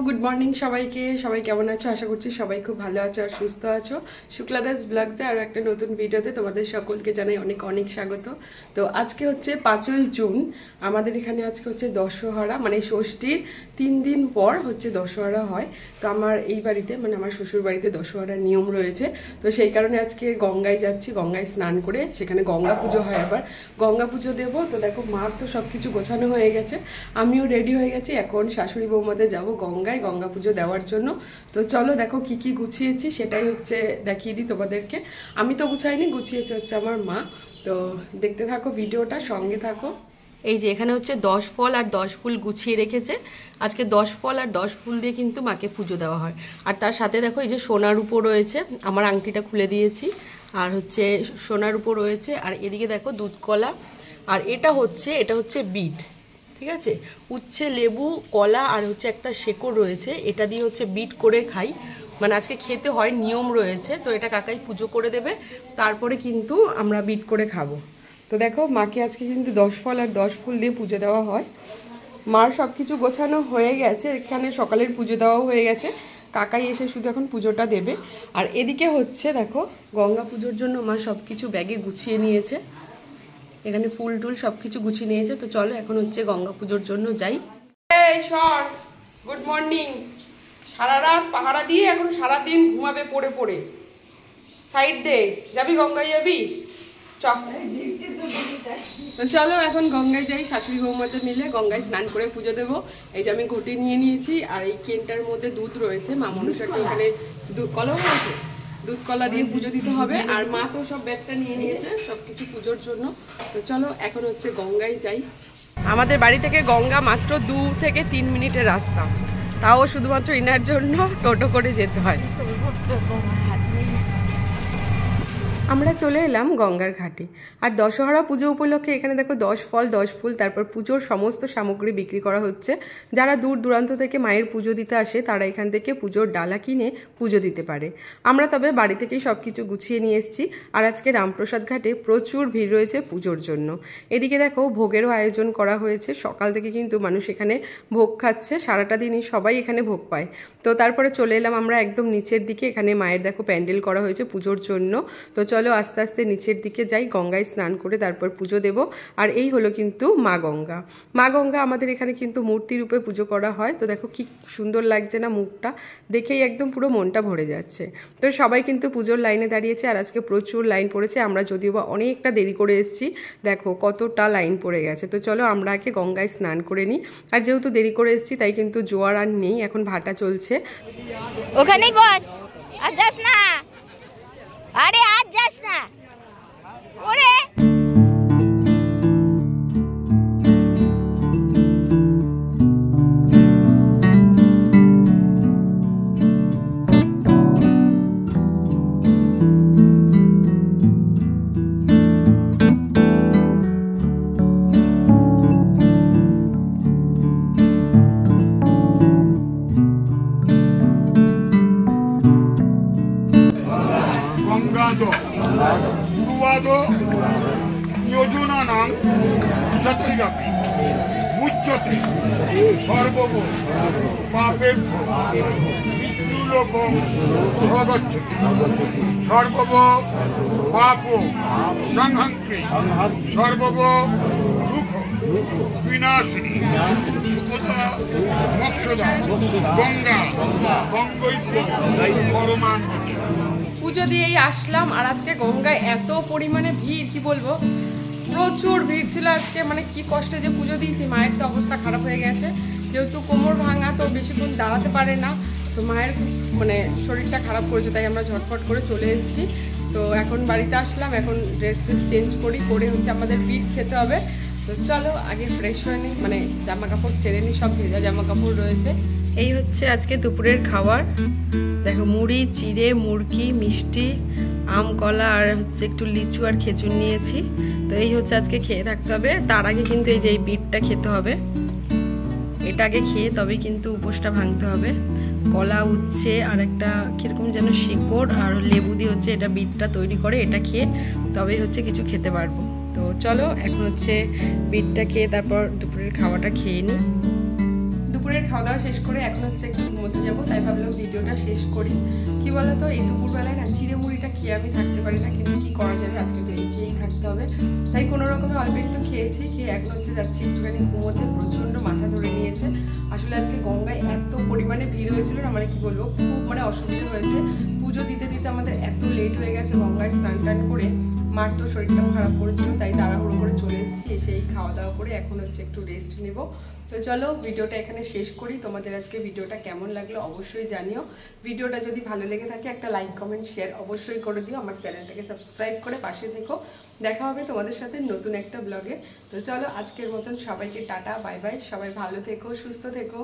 Good morning সবাইকে। সবাই কেমন আছো? আশা করছি সবাই খুব ভালো আছো আর সুস্থ আছো। শুক্লা দাস ব্লগসে আরও একটা নতুন ভিডিওতে তোমাদের সকলকে জানাই অনেক অনেক স্বাগত। তো আজকে হচ্ছে 5ই জুন, আমাদের এখানে আজকে হচ্ছে দশহরা, মানে ষষ্ঠীর 3 দিন পর হচ্ছে দশহরা হয়। তো আমার এই বাড়িতে, মানে আমার শ্বশুর বাড়িতে দশহরার নিয়ম রয়েছে। তো সেই কারণে আজকে গঙ্গায় যাচ্ছি, গঙ্গায় স্নান করে সেখানে গঙ্গা পুজো হয়, আবার গঙ্গা পুজো দেবো। তো দেখো মার তো সব কিছু গোছানো হয়ে গেছে, আমিও রেডি হয়ে গেছি। এখন শাশুড়ি বৌমাদের যাব গঙ্গায় গঙ্গা পুজো দেওয়ার জন্য। তো চলো দেখো কি কি গুছিয়েছি সেটাই হচ্ছে দেখিয়ে দিই তোমাদেরকে। আমি তো গুছাইনি, গুছিয়েছে হচ্ছে আমার মা। তো দেখতে থাকো ভিডিওটা, সঙ্গে থাকো। এই যে এখানে হচ্ছে 10 ফল আর 10 ফুল গুছিয়ে রেখেছে। আজকে 10 ফল আর 10 ফুল দিয়ে কিন্তু মাকে পুজো দেওয়া হয়। আর তার সাথে দেখো এই যে সোনার উপর রয়েছে, আমার আংটিটা খুলে দিয়েছি, আর হচ্ছে সোনার উপর রয়েছে। আর এদিকে দেখো দুধ কলা, আর এটা হচ্ছে বিট, ঠিক আছে। উচ্ছে, লেবু, কলা আর হচ্ছে একটা শেকড় রয়েছে, এটা দিয়ে হচ্ছে বিট করে খাই, মানে আজকে খেতে হয়, নিয়ম রয়েছে। তো এটা কাকাই পুজো করে দেবে, তারপরে কিন্তু আমরা বিট করে খাবো। তো দেখো মাকে আজকে কিন্তু 10 ফল আর 10 ফুল দিয়ে পুজো দেওয়া হয়। মার সব কিছু গোছানো হয়ে গেছে, এখানে সকালের পুজো দেওয়াও হয়ে গেছে, কাকাই এসে শুধু এখন পুজোটা দেবে। আর এদিকে হচ্ছে দেখো গঙ্গা পুজোর জন্য মা সব কিছু ব্যাগে গুছিয়ে নিয়েছে, এখানে ফুল টুল সব কিছু গুছিয়ে নিয়েছে। তো চলো এখন হচ্ছে গঙ্গা পুজোর জন্য যাই। এই শর্ট, গুড মর্নিং। সারা রাত পাহারা দিয়ে এখন সারাদিন ঘুমাবে পড়ে পড়ে। সাইড দে, যাবি গঙ্গায় যাবি? তো চলো এখন গঙ্গায় যাই, শাশুড়ি বৌমাদের মিলে গঙ্গায় স্নান করে পুজো দেবো। এই যে আমি ঘটি নিয়ে নিয়েছি, আর এই কেনটার মধ্যে দুধ রয়েছে, মা মনসাকে ওখানে দুধ কলাও রয়েছে, দুধ কলা দিয়ে পুজো দিতে হবে। আর মা তো সব ব্যাগটা নিয়ে নিয়েছে সবকিছু পুজোর জন্য। তো চলো এখন হচ্ছে গঙ্গায় যাই। আমাদের বাড়ি থেকে গঙ্গা মাত্র 2 থেকে 3 মিনিটের রাস্তা, তাও শুধুমাত্র ইনার জন্য টোটো করে যেতে হয়। আমরা চলে এলাম গঙ্গার ঘাটে। আর দশহরা পুজো উপলক্ষে এখানে দেখো 10 ফল 10 ফুল, তারপর পুজোর সমস্ত সামগ্রী বিক্রি করা হচ্ছে। যারা দূর দূরান্ত থেকে মায়ের পুজো দিতে আসে তারা এখান থেকে পুজোর ডালা কিনে পুজো দিতে পারে। আমরা তবে বাড়ি থেকেই সব কিছু গুছিয়ে নিয়ে এসেছি। আর আজকে রামপ্রসাদ ঘাটে প্রচুর ভিড় রয়েছে পুজোর জন্য। এদিকে দেখো ভোগেরও আয়োজন করা হয়েছে, সকাল থেকে কিন্তু মানুষ এখানে ভোগ খাচ্ছে, সারাটা দিনই সবাই এখানে ভোগ পায়। তো তারপরে চলে এলাম আমরা একদম নিচের দিকে, এখানে মায়ের দেখো প্যান্ডেল করা হয়েছে পুজোর জন্য। তো চলো আস্তে আস্তে নিচের দিকে যাই, গঙ্গায় স্নান করে তারপর পুজো দেব। আর এই হলো কিন্তু মা গঙ্গা। মা গঙ্গা আমাদের এখানে কিন্তু মূর্তি রূপে পুজো করা হয়। তো দেখো কি সুন্দর লাগছে না, মুখটা দেখেই একদম পুরো মনটা ভরে যাচ্ছে। তো সবাই কিন্তু পুজোর লাইনে দাঁড়িয়েছে, আর আজকে প্রচুর লাইন পড়েছে। আমরা যদিও বা অনেকটা দেরি করে এসেছি, দেখো কতটা লাইন পড়ে গেছে। তো চলো আমরা আগে গঙ্গায় স্নান করে নিই। আর যেহেতু দেরি করে এসেছি তাই কিন্তু জোয়ার আর নেই, এখন ভাটা চলছে। ওখানেই বস, আর যাস না, আরে আজ যাস না ওরে। পূর্বাদো যোজনানাং যতৈরপি মুচ্যতে সর্বগ পাপেভ্যো বিষ্ণুলোকং প্রগচ্ছতি সর্বগ পাপ সংহন্তি সর্বগ দুঃখ বিনাশিনী সুখদা মোক্ষদা গঙ্গা গঙ্গৈত্য পরমানন্দী। পুজো দিয়েই আসলাম, আর আজকে গঙ্গায় এত পরিমাণে ভিড় কি বলবো, প্রচুর ভিড় ছিল আজকে। মানে কি কষ্টে যে পুজো দিয়েছি, মায়ের তো অবস্থা খারাপ হয়ে গেছে, যেহেতু কোমর ভাঙা, তো বেশিক্ষণ দাঁড়াতে পারে না। তো মায়ের মানে শরীরটা খারাপ করেছে, তাই আমরা ঝটফট করে চলে এসেছি। তো এখন বাড়িতে আসলাম, এখন ড্রেস চেঞ্জ করে হচ্ছে আমাদের বিট খেতে হবে। তো চলো আগে ফ্রেশ হয়ে নিই, মানে জামা কাপড় ছেড়ে নিই, সব ভেজা জামা কাপড় রয়েছে। এই হচ্ছে আজকে দুপুরের খাবার, দেখো মুড়ি, চিড়ে, মুরগি, মিষ্টি, আম, কলা আর হচ্ছে একটু লিচু আর খেজুর নিয়েছি। তো এই হচ্ছে আজকে খেয়ে থাকতে হবে। তার আগে কিন্তু এই যে এই বিটটা খেতে হবে, এটা আগে খেয়ে তবেই কিন্তু উপোসটা ভাঙতে হবে। কলা, উচ্ছে আর একটা কিরকম যেন শিকড় আর লেবু দিয়ে হচ্ছে এটা বিটটা তৈরি করে, এটা খেয়ে তবেই হচ্ছে কিছু খেতে পারবো। তো চলো এখন হচ্ছে বিটটা খেয়ে তারপর দুপুরের খাওয়াটা খেয়ে নিই। দুপুরের খাওয়া দাওয়া শেষ করে এখন হচ্ছে একটু ঘুমোতে যাবো, তাই ভাবলাম ভিডিওটা শেষ করি। কি বলতো, এই দুপুরবেলায় না চিড়ে মুড়িটা খেয়ে আমি থাকতে পারি না, কিন্তু কি করা যাবে, আজকে তো এই খেয়েই থাকতে হবে। তাই কোনো রকমে অল্প একটু খেয়েছি, খেয়ে এখন হচ্ছে যাচ্ছি একটুখানি ঘুমোতে। প্রচণ্ড মাথা ধরে নিয়েছে। আসলে আজকে গঙ্গায় এত পরিমাণে ভিড় হয়েছিল না, মানে কি বলবো, খুব মানে অসুবিধা হয়েছে। পুজো দিতে দিতে আমাদের এত লেট হয়ে গেছে, গঙ্গায় স্নান টান করে। মার তো শরীরটাও খারাপ করেছিল, তাই তাড়াহুড়ো করে চলে এসেছি। এসেই খাওয়া দাওয়া করে এখন হচ্ছে একটু রেস্ট নেব। তো চলো ভিডিওটা এখানে শেষ করি। তোমাদের আজকে ভিডিওটা কেমন লাগলো অবশ্যই জানিও। ভিডিওটা যদি ভালো লেগে থাকে একটা লাইক কমেন্ট শেয়ার অবশ্যই করে দিও। আমার চ্যানেলটাকে সাবস্ক্রাইব করে পাশে থেকো। দেখা হবে তোমাদের সাথে নতুন একটা ব্লগে। তো চলো আজকের মতন সবাইকে টাটা, বাই বাই। সবাই ভালো থেকো, সুস্থ থেকো।